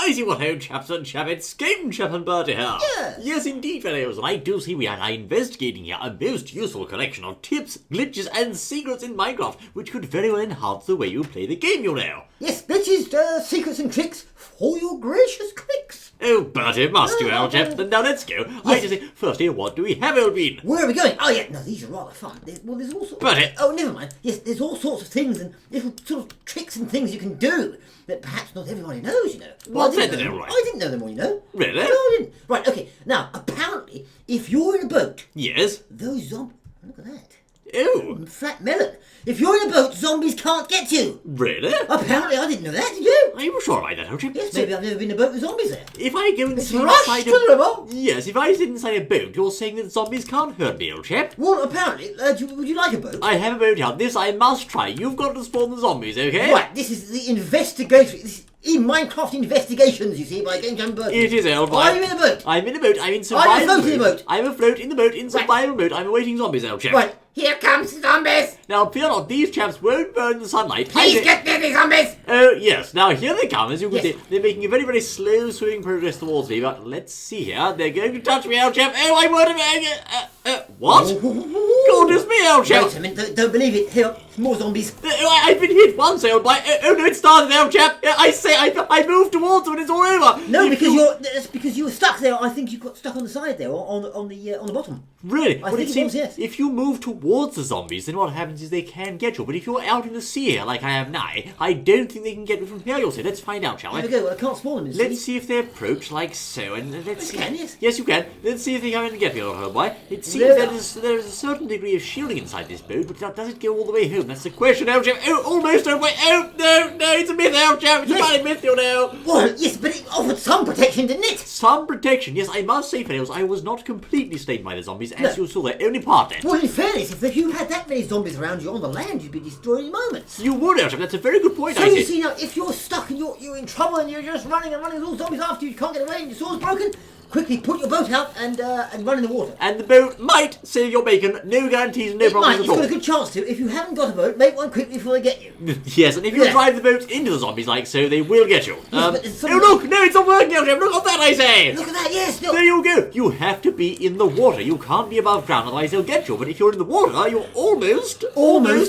I see what old chaps and chappets, Game Chap and Bertie here. Yes. Yes, indeed, fellows. And I do see we are investigating here a most useful collection of tips, glitches, and secrets in Minecraft, which could very well enhance the way you play the game, you know. Yes, glitches, secrets and tricks for your gracious clicks. Oh, Bertie, must you, old chap? Then now let's go. Yes. I just say, firstly, what do we have, old bean? Where are we going? Oh, yeah, no, these are rather fun. There's all sorts. Bertie. Oh, never mind. Yes, there's all sorts of things and little sort of tricks and things you can do that perhaps not everybody knows, you know. What's I that, didn't know right? I didn't know them all, you know. Really? No, I didn't. Right, okay. Now, apparently, if you're in a boat, Yes? those zombies... Look at that. Oh, Flat melon. If you're in a boat, zombies can't get you. really? Apparently, I didn't know that, did you? Are you sure about that, old chap? Yes, maybe I've never been in a boat with zombies there. If I go and It's sit rushed inside to the river. Yes, if I sit inside a boat, you're saying that zombies can't hurt me, old chap? Well, apparently, would you like a boat? I have a boat here. This I must try. You've got to spawn the zombies, okay? Right, this is the investigatory... This is in Minecraft Investigations, you see, by Game Jam Bird. It is, old boy. Are you in a boat? I'm in a boat. I'm in survival afloat in the boat? I'm afloat in the boat, in survival mode. I'm awaiting zombies, old chap. Right, here comes the zombies. Now, fear not, these chaps won't burn the sunlight. Please get near the zombies. Oh, yes. Now, here they come. As you can Yes. see, they're making a very, very slow swimming progress towards me. But let's see here. They're going to touch me, old chap. Oh, I word of what? Goodness me, old chap. Wait a minute, don't believe it. Here, more zombies. I've been hit once, old boy. Oh, no, it started, old chap. I say, I moved towards them and it's all over. No, that's because you were stuck there. I think you got stuck on the side there, or on the bottom. Really? I Well, think it it seems was, yes. if you move towards the zombies, then what happens is they can get you. But if you're out in the sea here, like I am now, I don't think they can get me from here, you'll say. Let's find out, shall There we? we go. Well, I can't spawn them in the Let's sea. see if they approach like so, and let's see. can, yes. Yes, you can. Let's see if they come in and get me, old boy. It seems There there is a certain degree of shielding inside this boat, but does it go all the way home? That's the question, old chap. Oh, almost, old boy. Oh, no, it's a myth, old chap. It's a bloody myth, you know. Well, yes, but it offered some protection, didn't it? Some protection. Yes, I must say, fellows, I was not completely slain by the zombies, as No. you saw there. Only part there. Well, in fairness, if you had that many zombies around you on the land, you'd be destroyed in moments. You would, Elsham. That's a very good point, So I you say. see now, if you're stuck and you're in trouble and you're just running and running, all zombies after you, you can't get away and your sword's broken, quickly put your boat out and run in the water. And the boat might save your bacon. No guarantees, no It might, problems it's at got a all. good chance to. If you haven't got a boat, make one quickly before they get you. Yes, and if you Yeah. drive the boat into the zombies like so, they will get you. but there's some- Oh, look! No, it's not working, Elsham. Look at that, I say! Look at that, yes, look. There you go. You have to be in the water. You can't be above ground, otherwise they'll get you. But if you're in the water, you're almost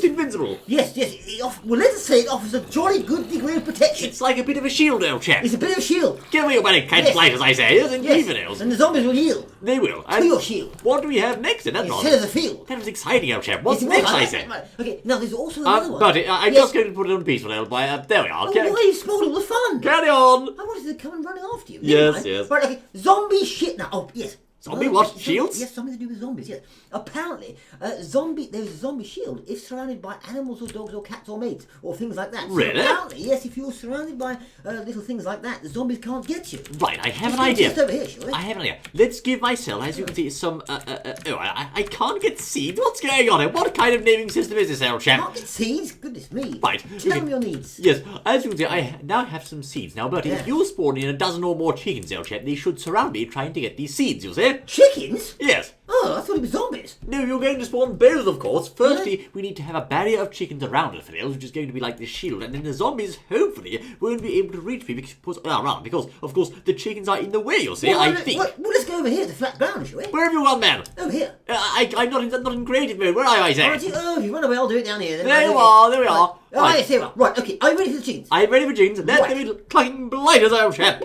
invincible. Yes, well, let's say it offers a jolly good degree of protection. It's like a bit of a shield, old chap. It's a bit of a shield. Give me your money, kind Yes. of light, as I say. Yes, indeed, Yes, fellows. and the zombies will yield They will. to your shield. What do we have next then? That's Instead of the field. That was exciting, old chap. What's Yes, next, well, I say? right. Okay, now there's also another one. But I'm Yes. just going to put it on peaceful, old boy. There we are. Oh, why you spoiled all the fun? Carry on. I wanted to come and running after you. Yes, Never mind. yes. Right, okay, zombie shit now. Oh, yes. Zombie what? Shields? Yes, something to do with zombies, yes. Apparently, there's a zombie shield if surrounded by animals or dogs or cats or maids or things like that. So Really? apparently, yes, if you're surrounded by little things like that, the zombies can't get you. Right, I have an Let's go idea. just over here, shall we? I have an idea. Let's give myself, as you can see, some. I can't get seeds. What's going on here? What kind of naming system is this, old chap? Can't get seeds? Goodness me. Right. Tell okay. me your needs. Yes, as you can see, I now have some seeds. Now, Bertie, if Yeah. you spawn in a dozen or more chickens, old chap, they should surround me trying to get these seeds, you see? Chickens? Yes. Oh, I thought it was zombies. No, you're going to spawn both, of course. Firstly, we need to have a barrier of chickens around us, fellows, which is going to be like the shield, and then the zombies, hopefully, won't be able to reach me because, of course, the chickens are in the way, you'll see, I think. Well, let's go over here to flat ground, shall we? Where have you gone, man? Over here. I'm not in creative mode. Where are I, say? Alright, if you run away, I'll do it down here. Then. There you Okay. are, there we are. Oh, Right. yes, here we are. Right, okay. Are you ready for the chickens? I'm ready for chickens. Let Right. them be clucking blighters, old chap.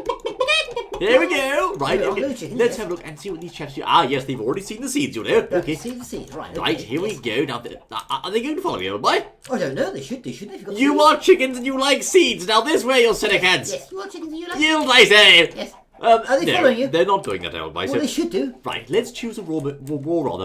Here we go. Right, Here we are, okay. little chickens, Let's yes. have a look and see what these chaps do. Ah, yes, they've already seen the seeds, you know. Okay. See the seeds, right. Right, okay, here we yes. go. Now, are they going to follow me, old boy? I don't know, they should, shouldn't they? If you've got You seeds. are chickens and you like seeds. Now, this way, you silly cats. Yes, you are chickens and you like Yield, I say. Yes. Are they no, following you? They're not doing that, old boy. Well, they should do. Right, let's choose a more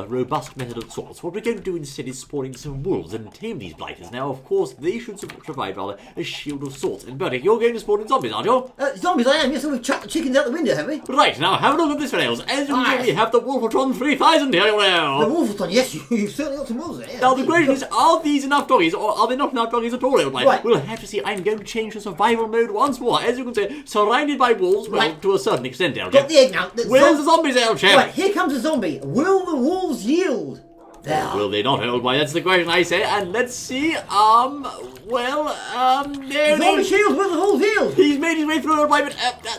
robust method of sorts. What we're going to do instead is spawning some wolves and tame these blighters. Now, of course, they should provide a shield of sorts. And Bertie, you're going to spawn in zombies, aren't you? Zombies, I am. Yes, so we've chucked the chickens out the window, have we? Right, now have a look at this, fellows. As you can Right. see, we have the Wolfatron 3000 here, you The know. Wolverton, yes, you've certainly got some wolves there. Now, the question is, are these enough doggies, or are they not enough doggies at all, old boy? Right. We'll have to see. I'm going to change to survival mode once more. As you can see, surrounded by wolves, well, Right. to a certain extent, old Got chap. the egg now. Where's the zombies, old chap? Right, here comes a zombie. Will the wolves yield? There. Will they not, old boy? That's the question I say. And let's see, Zombie shields with the whole field. He's made his way through it, but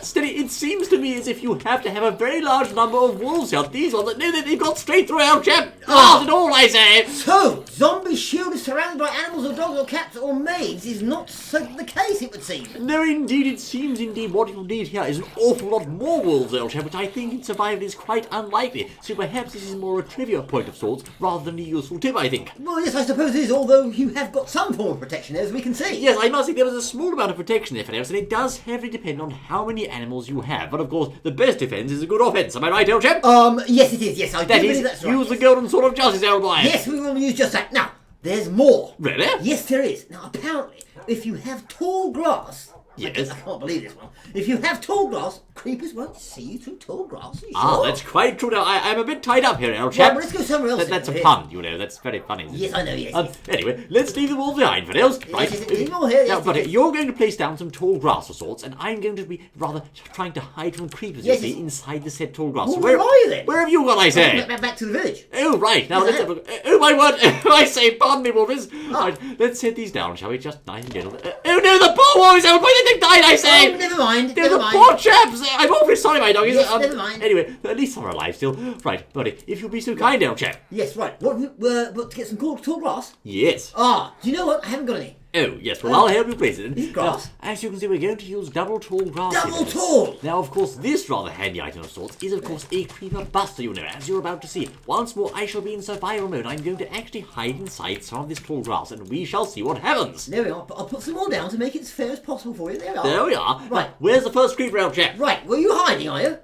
steady. It seems to me as if you have to have a very large number of wolves out. These ones, they've got straight through our chap. Not at all, I say. So, zombie shield is surrounded by animals or dogs or cats or maids is not the case, it would seem. No, indeed, it seems indeed what you'll need here is an awful lot more wolves, old chap, which I think in survival is quite unlikely. So perhaps this is more a trivia point of sorts rather than a useful tip, I think. Well, yes, I suppose it is, although you have got some form of protection, as we can see. Yes, I must say there is a small amount of protection there, perhaps, and it does heavily depend on how many animals you have. But of course, the best defence is a good offence. Am I right, old chap? Yes, it is. Yes, I do believe that's right. Use the golden sword of justice, old boy. Yes, we will use just that. Now, there's more. Really? Yes, there is. Now, apparently, if you have tall grass... Yes. I can't believe this one. If you have tall grass, creepers won't see you through tall grass. Are you Ah, sure? that's quite true. Now, I'm a bit tied up here, old chap. Right, well, let's go somewhere else. That's a pun, you know. That's very funny. Yes, I know, yes. Anyway, let's leave the wolves behind for now. Right. Yes, leave them all here, Now, yes, but yes. you're going to place down some tall grass of sorts, and I'm going to be rather trying to hide from creepers, Yes, you see, yes. inside the said tall grass. Well, where are you then? Where have you gone, I say? Back to the village. Oh, right. Now, Yes, let's I have a look. Oh, my word. I say, pardon me, wolves. Right, let's set these down, shall we? Just nice and gentle. Oh, no, the poor wolves. Oh, boy, they died, I say. Oh, never mind. They're Never the mind. poor chaps. I'm awfully sorry, my doggies. Yes, never mind. Anyway, at least I'm alive still. Right, buddy, if you'll be so kind, old chap. Yes, right. What to get some tall grass? Yes. Ah, do you know what? I haven't got any. Oh, yes, well, I'll help you place it. This grass. Now, as you can see, we're going to use double tall grass. Double here. tall? Now, of course, this rather handy item of sorts is, of course, a creeper buster, you know, as you're about to see. Once more, I shall be in survival mode. I'm going to actually hide inside some of this tall grass, and we shall see what happens. There we are. I'll put some more down to make it as fair as possible for you. There we are. There we are. Right. Now, where's the first creeper, old chap? Right, were you hiding, are you?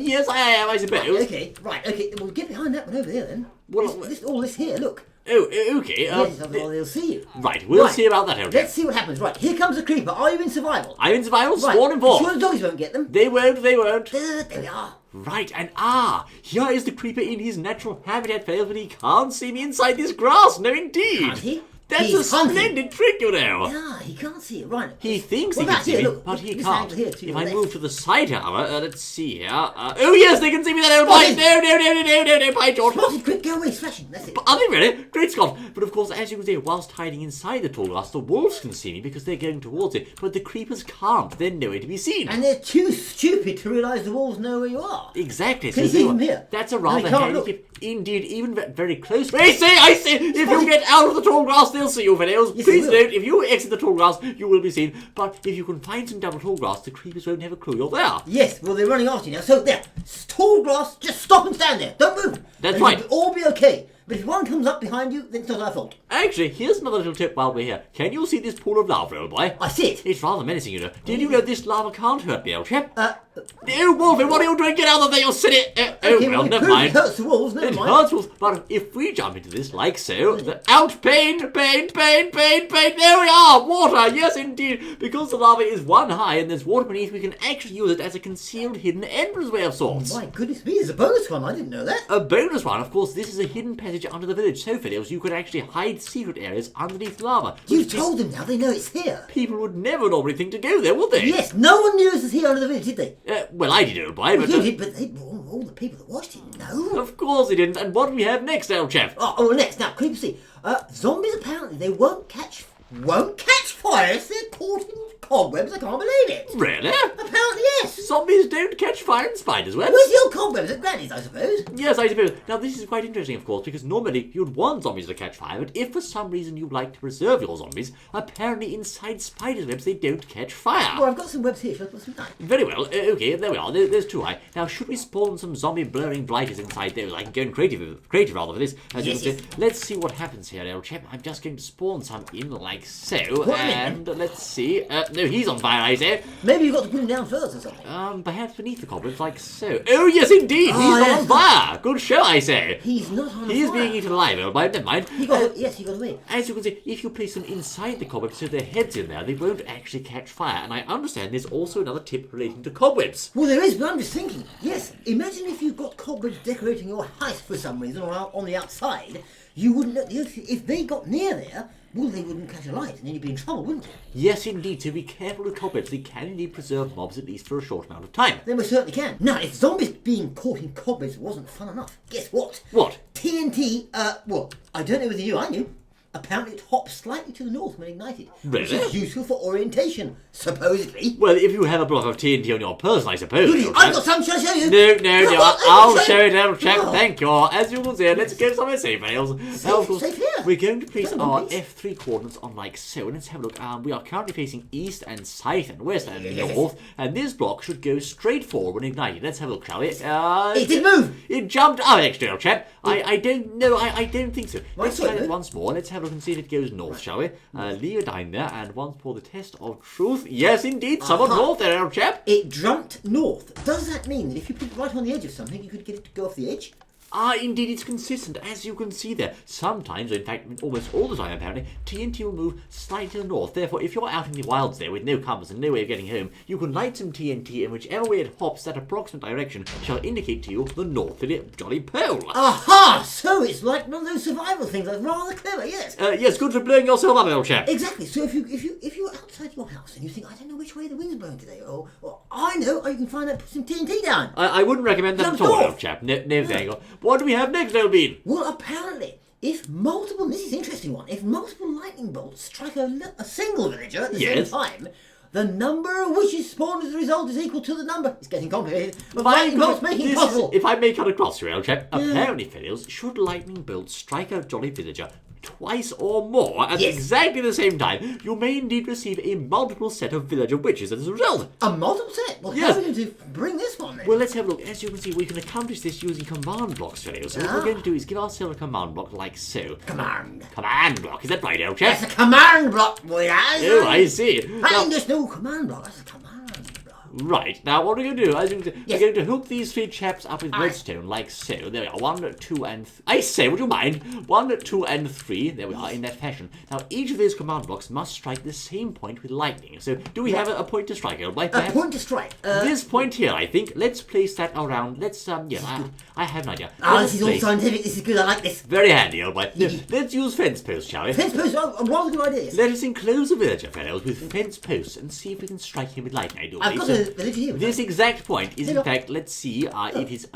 Yes, I am, I suppose. Okay, right, okay. Well, get behind that one over there then. Well, all this here, look. Oh, okay. Yes, they'll see you. Right, we'll see about that, old chap. Let's see what happens. Right, here comes the creeper. Are you in survival? I'm in survival, Right. spawn and forth. Sure the doggies won't get them? They won't. There we are. Right, and here is the creeper in his natural habitat, fails, but he can't see me inside this grass. No, indeed. Can't he? That's He's a hunting. splendid trick, you know. Yeah, he can't see it. Right. He thinks Well, he can that's see it, me, look. but he This can't. angle here to If your I left. move to the side, however, let's see here. Oh yes, they can see me then, old boy. No, by George. Spotted, quick, go away, slashing. That's it. Are they really? Great Scott! But of course, as you can see, whilst hiding inside the tall grass, the wolves can see me because they're going towards it, but the creepers can't. They're nowhere to be seen. And they're too stupid to realise the wolves know where you are. Exactly. Can you so see them here? That's a No, rather they can't handy look. tip. Indeed, even very close. I say! If you get out of the tall grass, they'll see you, Vanels. Yes, Please they will. don't. If you exit the tall grass, you will be seen. But if you can find some double tall grass, the creepers won't have a clue you're there. Yes, well, they're running after you now. So, there. Tall grass, just stop and stand there. Don't move. That's and right. It'll all be okay. But if one comes up behind you, then it's not our fault. Actually, here's another little tip while we're here. Can you see this pool of lava, old boy? I see it. It's rather menacing, you know. Did you know this lava can't hurt me, old chap? Oh, Wolfie, what are you doing? Get out of there, you'll silly... okay, well, it never proves mind. It hurts the wolves, never It mind. hurts wolves, but if we jump into this like so, out, pain, there we are, water, yes indeed, because the lava is one high and there's water beneath, we can actually use it as a concealed hidden entranceway of sorts. My goodness me, there's a bonus one, I didn't know that. A bonus one, of course, this is a hidden passage under the village, so Fiddles, you could actually hide secret areas underneath lava. You've told them now, they know it's here. People would never normally think to go there, would they? Yes, no one knew this was here under the village, did they? Well, I did, old boy, but... You did, but all the people that watched didn't know. Of course they didn't, and what do we have next, old chap? Oh, next, now, creepy see. Zombies apparently, they won't catch fire if they're caught in cobwebs. I can't believe it. Really? Apparently, yes. Zombies don't catch fire in spiders' webs. Where's the old cobwebs? At Granny's, I suppose. Yes, I suppose. Now, this is quite interesting, of course, because normally you'd want zombies to catch fire, but if for some reason you'd like to preserve your zombies, apparently inside spiders' webs they don't catch fire. Well, I've got some webs here. Shall I put some down? Very well. Okay, there we are. There's two. Now, should we spawn some zombie blurring blighters inside those? I can go in creative rather for this. As you Yes, can see. Let's see what happens here, old chap. I'm just going to spawn some in like so, Put 'em in. and let's see. No, he's on fire, I say. Maybe you've got to put him down first or something. Perhaps beneath the cobwebs, like so. Oh, yes, indeed. He's not yes. on fire. Good show, I say. He's not on He's fire. being eaten alive, old boy. Never mind. He got away. As you can see, if you place them inside the cobwebs so their heads in there, they won't actually catch fire. And I understand there's also another tip relating to cobwebs. Well, there is, but I'm just thinking. Yes, imagine if you've got cobwebs decorating your house for some reason or out on the outside. You wouldn't know. If they got near there, well, they wouldn't catch a light, and then you'd be in trouble, wouldn't you? Yes, indeed. So be careful with cobwebs. They can indeed preserve mobs at least for a short amount of time. They most certainly can. Now, if zombies being caught in cobwebs wasn't fun enough, guess what? What? TNT. Well, I don't know whether I knew. Apparently it hops slightly to the north when ignited. Really? Which is useful for orientation, supposedly. Well, if you have a block of TNT on your person, I suppose. Goody, old I've chap. got some, shall I show you? No, I'll show it, old chap. Oh. Thank you. As you can see, let's go somewhere safe, Nails. Now, of course, safe here. we're going to place Come on, our please. F3 coordinates on like so. And let's have a look. We are currently facing east and south and west and Yes. north. And this block should go straight forward when ignited. Let's have a look, shall we? It did move. It jumped up, actually, old chap. I don't know. I don't think so. Let's sorry, try that no? once more. Let's have a look and see if it goes north, shall we? Leave it down there, and once more the test of truth. Yes, indeed, somewhat north there, old chap. It jumped north. Does that mean that if you put it right on the edge of something, you could get it to go off the edge? Indeed, it's consistent, as you can see there. Sometimes, or in fact, almost all the time, apparently, TNT will move slightly to the north. Therefore, if you're out in the wilds there with no compass and no way of getting home, you can light some TNT, and whichever way it hops, that approximate direction shall indicate to you the northerly jolly pole. Aha! So it's like one of those survival things. That's rather clever, yes. Yes, good for blowing yourself up, old chap. Exactly. So if you're outside your house and you think, I don't know which way the wind's blowing today, or I know, you can find out, put some TNT down. I wouldn't recommend that Jump at all, north. old chap. No, thank you. What do we have next, old bean? Well, apparently, if multiple, this is an interesting one, if multiple lightning bolts strike a single villager at the Yes. same time, the number of witches spawned as a result is equal to the number, it's getting complicated, of lightning bolts making it possible. If I may cut across you, old chap, apparently, fellows, should lightning bolts strike a jolly villager twice or more at Yes. exactly the same time, you may indeed receive a multiple set of villager witches as a result. A multiple set? Well, Yes. how are we going to bring this one then? Well, let's have a look. As you can see, we can accomplish this using command blocks, fellows. So what we're going to do is give ourselves a command block like so. Command. Command block, is that right, old chap? That's a command block, boy, that is. Oh, I see. Now, And there's no command block, that's a command block. right, now what we're going to do, as you can see, Yes. we're going to hook these three chaps up with redstone like so. There we are, 1, 2, and... I say, would you mind? 1, 2, and 3, there we are, in that fashion. Now, each of those command blocks must strike the same point with lightning. So, do we have a point to strike, old boy? A Perhaps? point to strike. This point here, I think. Let's place that around. Let's, yeah, I have an idea. This is all scientific, this is good, I like this. Very handy, old boy. Now, let's use fence posts, shall we? Fence post, a rather good idea. Yes. Let us enclose a villager, fellows, with fence posts and see if we can strike him with lightning. I've got a village here. This exact point is, in Hello. fact, let's see, it is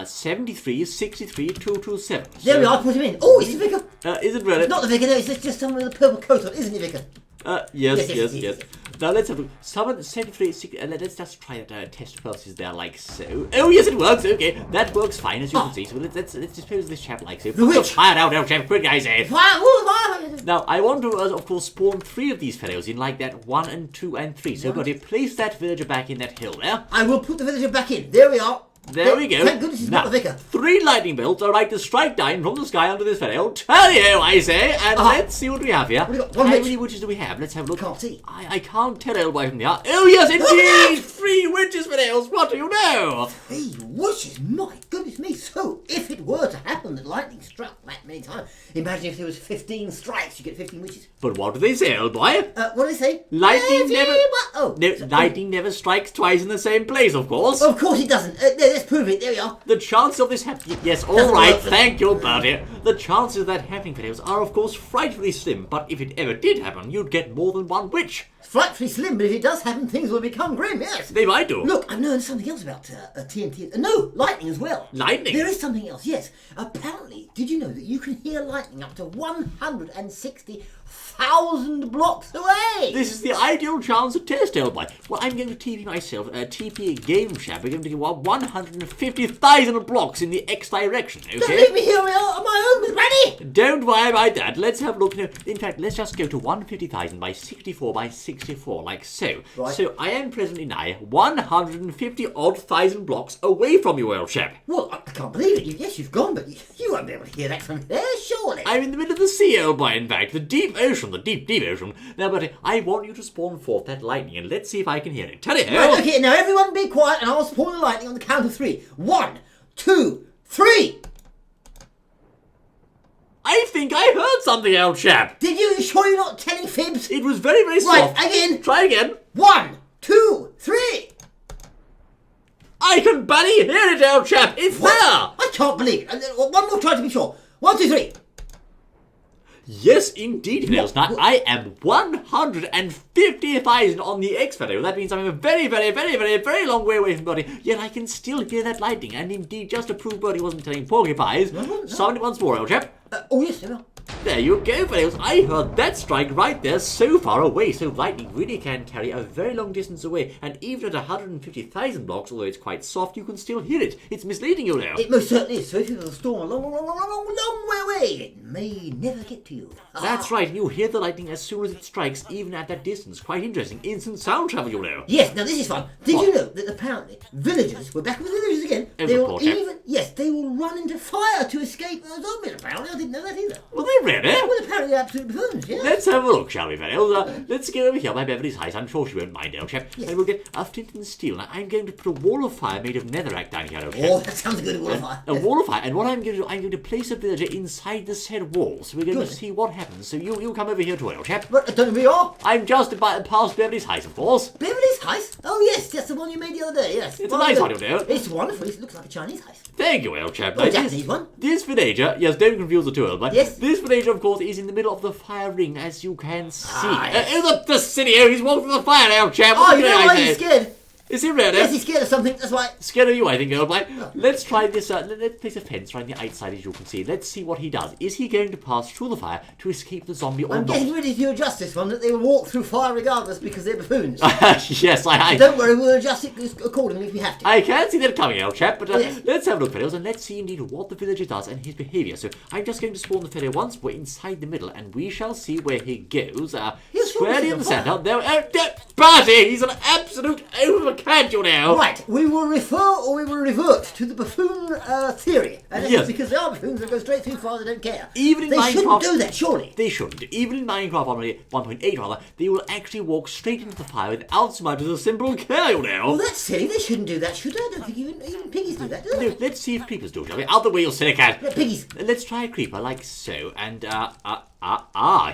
73, 63, 227. There we are, put him in. Oh, it's the vicar. Is it really? It's not the vicar, no, it's just someone with a purple coat on, isn't it, vicar? Yes. Now let's have a look. Someone 73, let's just try that test pulses there like so. Oh yes, it works. Okay, that works fine as you can see. So let's dispose this chap like so. The witch. Fire out, old chap, quick, I say. Why? Now I want to, of course, spawn 3 of these fellows in like that 1 and 2 and 3. So got to place that villager back in that hill there. I will put the villager back in. There we are. There we go. Thank goodness it's Now, not the vicar. 3 3 lightning bolts are right to strike down from the sky under this fellow. Tally-ho, I say. And let's see what we have here. What do we got? One How witch. many witches do we have? Let's have a look. Can't see. I can't tell old boy from the art. Oh yes, indeed! 3 witches fellows. What do you know? 3 witches, my goodness me. So, if it were to happen that lightning struck that many times, imagine if there was 15 strikes, you get 15 witches. But what do they say, old boy? What do they say? Lightning never... Oh, No, lightning never strikes twice in the same place, of course. of course it doesn't. Let's prove it. There we are. The chances of this happening... Yes, all Doesn't right, work. thank you, Bertie. The chances of that happening, fellows, are of course frightfully slim. But if it ever did happen, you'd get more than 1 witch. It's frightfully slim, but if it does happen, things will become grim, yes. They might do. Look, I've learned something else about TNT. No, lightning as well. Lightning? There is something else, yes. Apparently, did you know that you can hear lightning up to 160,000 blocks away? This is the ideal chance to test, old boy. Well, I'm going to TP myself, TP a game shop. We're going to do 150,000 blocks in the X direction, Don't okay? leave me here on my own with Granny! Don't worry about that. Let's have a look. No, in fact, let's just go to 150,000 by 64 by 64, like so. Right. So I am presently now 150,000 blocks away from you, old chap. Well, I can't believe it. Yes, you've gone, but you won't be able to hear that from there, surely. I'm in the middle of the sea, old boy, in fact. The deep ocean, the deep ocean. Now, but I want you to spawn forth that lightning, and let's see if I can hear it. Tally-ho! Right, okay, now everyone be quiet, and I'll spawn the lightning on the count of 3. 1, 2, 3! I think I heard something, old chap. Did you? You sure you're not telling fibs? It was very, very Right, soft. again. Try again. 1, 2, 3! I can barely hear it, old chap. It's there. I can't believe it. One more try to be sure. 1, 2, 3. Yes, indeed, Nails. Now, I am 150,000 on the X value. That means I'm a very, very, very, very, very long way away from Birdie. Yet I can still hear that lightning. And indeed, just to prove Birdie wasn't telling porcupines, No. sound it once more, old chap. Oh, yes, there we are. There you go, fellows. I heard that strike right there so far away. So lightning really can carry a very long distance away. And even at 150,000 blocks, although it's quite soft, you can still hear it. It's misleading you now. It most certainly is. So if you have a storm a long way away, it may never get to you. That's right. You hear the lightning as soon as it strikes, even at that distance. Quite interesting. Instant sound travel, you know. Yes, now this is fun. Did you know that apparently villagers, we're back with the villagers again, they will run into fire to escape zombies, apparently. I didn't know that either. Well, they really? Well, apparently they're absolute buffoons, yeah. Let's have a look, shall we, fellows? Let's get over here by Beverly's house. I'm sure she won't mind, old chap. Yes. And we'll get a flint and steel. Now, I'm going to put a wall of fire made of netherrack down here, old chap. Oh, that sounds good, a wall of fire. A wall of fire. And what I'm going to do, I'm going to place a villager inside the said wall. So we're going to see what happens. So you come over here too, old chap. Right, I don't know who you are. I'm just about past Beverly's house, of course. Beverly's house? Oh, yes, that's the one you made the other day, yes. It's a nice one, you know. It's wonderful. It looks like a Chinese house. Thank you, old chap. Or a Japanese one. This villager, yes, don't confuse the two, old man. Yes. This villager, of course, is in the middle of the fire ring, as you can see. Yes. The city, he's walking through the fire, old chap. Oh, you know why he's scared? Is he really? Yes, he's scared of something, that's right. Scared of you, I think, old man. Oh. Let's try this. Let's place a fence right on the outside, as you can see. Let's see what he does. Is he going to pass through the fire to escape the zombie or not? I'm getting ready to adjust this one, that they will walk through fire regardless because they're buffoons. Yes, I... Don't worry, we'll adjust it accordingly if we have to. I can't see that coming, old chap, but yes. Let's have a look, fellows, and let's see indeed what the villager does and his behaviour. So I'm just going to spawn the fellow once. We're inside the middle, and we shall see where he goes. Squarely in the centre. There, Barty, he's an absolute overcad, you know. Right, we will refer or we will revert to the buffoon theory. And yes. Because they are buffoons, they go straight through fire, they don't care. Even in they Minecraft, shouldn't do that, surely. They shouldn't. Even in Minecraft 1.8, rather, they will actually walk straight into the fire without so much as a simple care, you know. Well, that's silly. They shouldn't do that, should they? I don't think even piggies do that, do they? No, let's see if creepers do, shall we? Out the way, you silly cat. Yeah, piggies. Let's try a creeper like so, and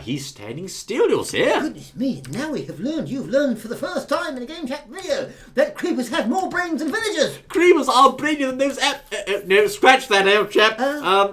he's standing still, you'll see. Goodness me, now we have learned, you've learned for the first time in a Game Chat video, that creepers have more brains than villagers. Creepers are brainier than those no, scratch that, old chap.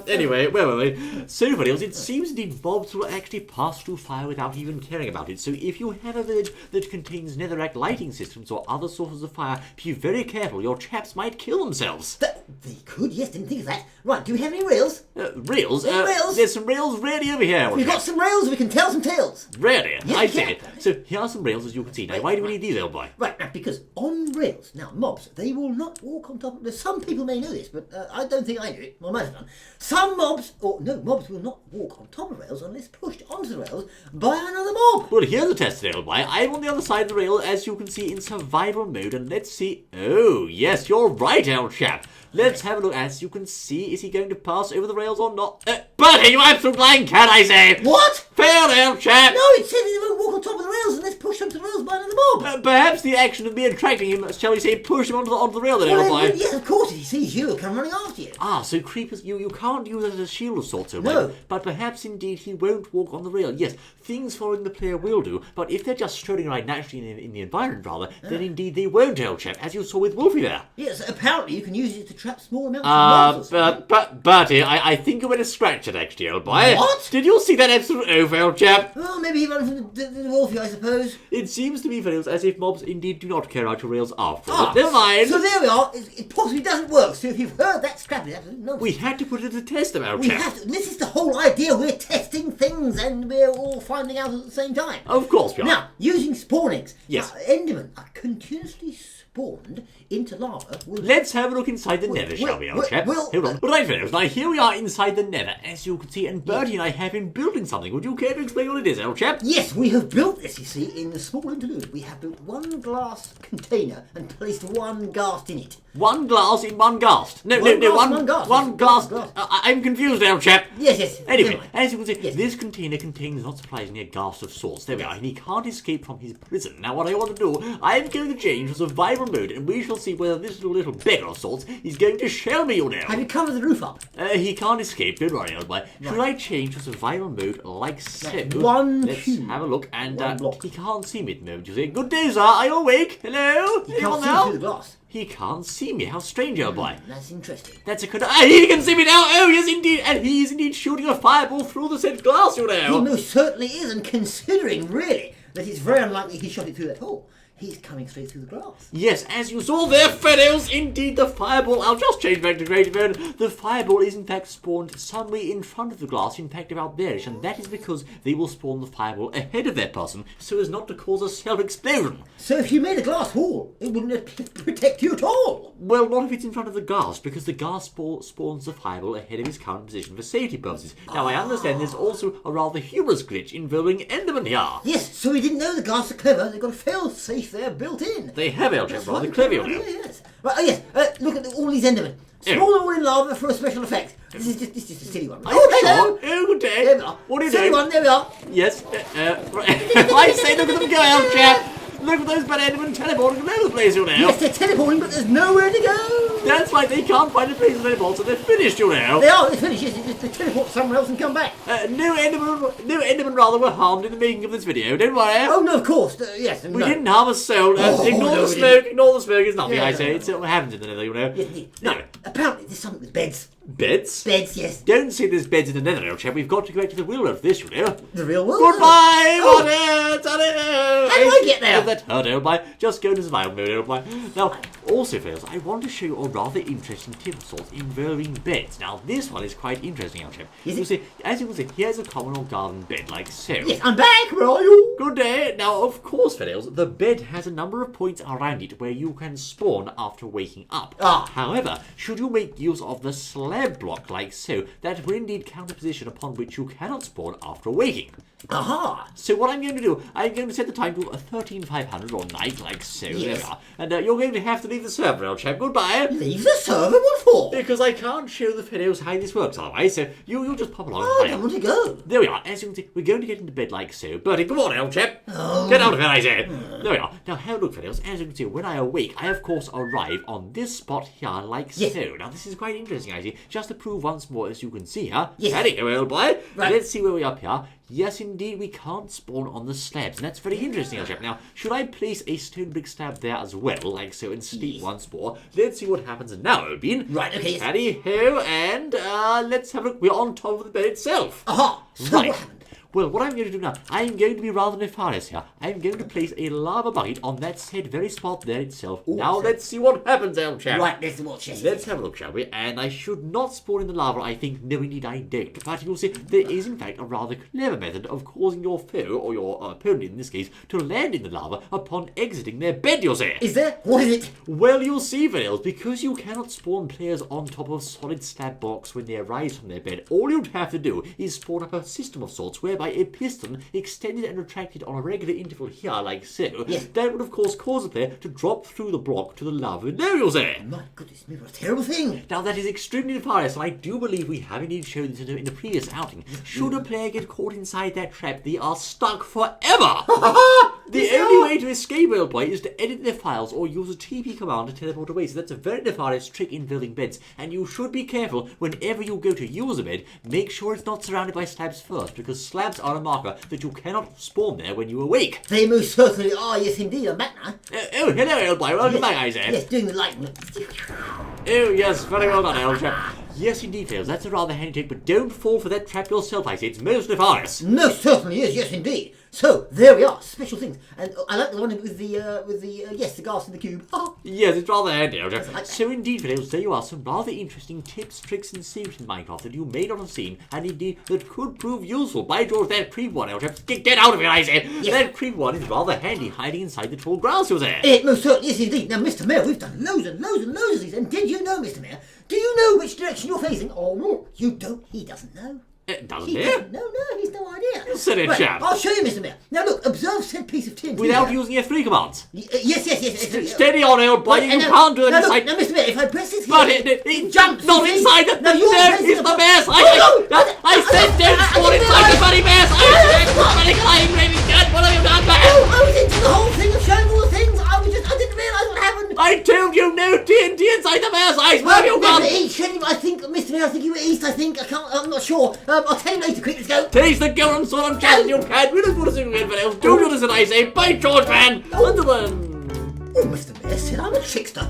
Anyway, where were we? So, fellows, it seems indeed mobs will actually pass through fire without even caring about it. So if you have a village that contains netherrack lighting systems or other sources of fire, be very careful, your chaps might kill themselves. They could, yes, didn't think of that. Right, do we have any rails? Rails? Rails? There's some rails ready over here. We've got some rails, we can tell some tales. Really? Yes, I see. So here are some rails, as you can see. Now, why do we need these, old boy? Right, now, because on rails, now, mobs, they will not walk on top of... Some people may know this, but I don't think I knew it. Well, I might have done. Some mobs, mobs will not walk on top of rails unless pushed onto the rails by another mob. Well, here's a test, old boy. I'm on the other side of the rail, as you can see, in survival mode, and let's see... Oh, yes, you're right, old chap. Let's have a look. As you can see, is he going to pass over the rails or not? Buddy, you absolute lying cat, I say! What? Fair, old chap! No, it said he won't walk on top of the rails unless pushed onto the rails by another mob. Perhaps the action of me attracting him, shall we say, push him onto the rail then, old boy. Yes, of course, if he sees you, he'll come running after you. So creepers, you can't use it as a shield of sorts, old no. boy. But perhaps indeed he won't walk on the rail. Yes, things following the player will do, but if they're just strolling around naturally in the environment, rather, then indeed they won't, old chap, as you saw with Wolfie there. Yes, apparently you can use it to trap small amounts of mobs. Bertie, I think you went to scratch it, actually, old boy. What? Did you see that absolute over, old chap? Oh, maybe he ran from the Wolfie, I suppose. It seems to me, fellows, as if mobs indeed do not care out your rails after all. Never mind. So there we are. It possibly doesn't work. So if you've heard that scrap, it's absolute nonsense. We had to put it to the test, old We chap. have to. This is the whole idea. We're testing things and we're all finding out at the same time. Of course we are. Now, using spawnings. Yes. Now, Endermen are continuously spawned into lava. Let's have a look inside the Nether, shall we, old chap? Hold on. Right, fellows, now here we are inside the Nether, as you can see, and Bertie and I have been building something. Would you care to explain what it is, old chap? Yes, we have built this, you see, in a small interlude. We have built one glass container and placed one ghast in it. One glass in one ghast. No, one glass. I'm confused, old chap. Yes. Anyway, as you can see, this container contains, not surprisingly, a ghast of sorts. There we are, and he can't escape from his prison. Now, what I want to do, I'm going to change to survival mode, and we shall see whether this little beggar of sorts is going to shell me or now. Have you covered the roof up? He can't escape, don't worry, old boy. Right. Should I change to survival mode like so? Let's have a look, and he can't see me at the moment, you see. Good day, sir, are you awake? Hello? He can't see me through the glass. He can't see me. How strange, old boy. That's interesting. That's a good... he can see me now! Oh, yes, indeed! And he is indeed shooting a fireball through the said glass, you know! He most certainly is, and considering, really, that it's very unlikely he shot it through that hole. he's coming straight through the grass. Yes, as you saw there, Fellows, indeed the fireball, I'll just change back to creative mode. The fireball is in fact spawned somewhere in front of the glass, in fact about there-ish, and that is because they will spawn the fireball ahead of that person, so as not to cause a self-explosion. So if you made a glass wall, it wouldn't protect you at all. Well, not if it's in front of the ghast, because the ghast spawns the fireball ahead of his current position for safety purposes. Now, I understand there's also a rather humorous glitch involving Enderman here. Yes, so we didn't know the ghasts are clever. They've got a fail-safe there built in. They have, Elchap, rather clever, you know. Yes. Right, yes. Look at all these Endermen. Spawn them all in lava for a special effect. This is just a silly one. Oh, hello. Oh, good day. There we are. What are you silly doing? one, there we are. Yes. Right. I say, look at them go, Elchap. Look at those bad Endermen teleporting all over the place, you know. Yes, they're teleporting, but there's nowhere to go. That's right, they can't find a place to teleport, so they're finished, you know. They're finished. Yes, they teleport somewhere else and come back. No Endermen rather were harmed in the making of this video, don't worry. Oh, no, of course. Yes. We didn't harm a soul. Ignore the smoke, ignore the smoke, it's nothing, I say. It happens in the Nether, you know. Yes. No. Apparently, there's something with beds. Beds? Beds, yes. Don't say there's beds in the Nether, old chap. We've got to go back to the real world for this, you know. The real world? Goodbye, Oh. How do I get there? That hurt, old boy. Just go into survival mode, old boy. Now, also, fellas, I want to show you a rather interesting tip of sorts involving beds. Now, this one is quite interesting, old chap. You see, as you can see, here's a common old garden bed, like so. Yes, I'm back. Where are you? Good day. Now, of course, fellas, the bed has a number of points around it where you can spawn after waking up. However, should you make use of the slab block like so, that will indeed count a position upon which you cannot spawn after waking. Aha! So what I'm going to do, I'm going to set the time to 13,500 or night, like so. Yes. There we are. And you're going to have to leave the server, old chap. Goodbye. Leave the server? What for? Because I can't show the fellows how this works otherwise, so you'll just pop along. I don't want to go. There we are. As you can see, we're going to get into bed like so. Bertie, come on, old chap. Get out of here, I say. There we are. Now, have a look, fellows. As you can see, when I awake, I, of course, arrive on this spot here like Yes. so. Now, this is quite interesting, I see. Just to prove once more, as you can see here. Yes. There you go, old boy. Right. Let's see where we are up here. Yes, indeed, we can't spawn on the slabs, and that's very interesting, old chap. Now, should I place a stone brick slab there as well, like so, and sleep once more? Let's see what happens now, old bean. Right, okay. Howdy-ho, and let's have a look. We're on top of the bed itself. Aha! So Right. what happened? Well, what I'm going to do now, I'm going to be rather nefarious here. I'm going to place a lava bucket on that said very spot there itself. Now let's see what happens, old chap. Right, let's watch it. Let's have a look, shall we? And I should not spawn in the lava, I think. No, indeed, I don't. But you'll see, there is, in fact, a rather clever method of causing your foe, or your opponent in this case, to land in the lava upon exiting their bed, you'll see. Is there? What is it? Well, you'll see, Vanils, because you cannot spawn players on top of solid slab blocks when they arise from their bed, all you'd have to do is spawn up a system of sorts whereby a piston extended and retracted on a regular interval here, like so. Yes. That would, of course, cause the player to drop through the block to the lava below, you'll see. My goodness me, what a terrible thing. Now, that is extremely nefarious, and I do believe we have indeed shown this in the previous outing. Should a player get caught inside that trap, they are stuck forever! The only way to escape, old boy, is to edit their files or use a TP command to teleport away. So that's a very nefarious trick in building beds. And you should be careful whenever you go to use a bed. Make sure it's not surrounded by slabs first, because slabs are a marker that you cannot spawn there when you awake. They most certainly are, yes indeed. I'm back now. Oh, hello, old boy. Welcome back, I say. Yes, doing the light. Oh, yes, very well done, old chap. Yes, indeed, Fails. That's a rather handy trick, but don't fall for that trap yourself, I say. It's most nefarious. Most certainly is, yes indeed. So, there we are, special things. And I like the one with the yes, the ghast in the cube. Yes, it's rather handy, old chap. So indeed, Fails, there you are, some rather interesting tips, tricks and secrets in Minecraft that you may not have seen, and indeed, that could prove useful. By George, that creep one, old chap. Get out of here, I say. Yes. That creep one is rather handy, hiding inside the tall grass you're there. It most certainly is indeed. Now, Mr. Mayor, we've done loads and loads and loads of these, and did you know, Mr. Mayor, do you know which direction you're facing? Oh, no, you don't. He doesn't know. Doesn't He he? doesn't. No, he's no idea. Silly Right, chap. I'll show you, Mr. Mayor. Now, look, observe said piece of tin. Without here. using F3 commands. Yes. Steady on, old boy. Right, You and can't do that now, inside. Now, Mr. Mayor, if I press this here, But it jumps. not you see? inside the. No, you're no, pressing it's the bear's. I said don't spawn inside the bloody bear's. I said bloody lying baby cat. What have you done, man? I was into the whole thing of showing all the things. I didn't realise what happened. I told you no TNT inside the bear's eyes. Where have you gone? I think, Mr. Mayor, I think you were east. I'm not sure. I'll tell you later. Quick, let's go. Taste the golden sword on chat, you cat. We don't want to see you again, else. Do this, I say. By George, man. Until then. Oh, Mr. Mayor said I'm a trickster.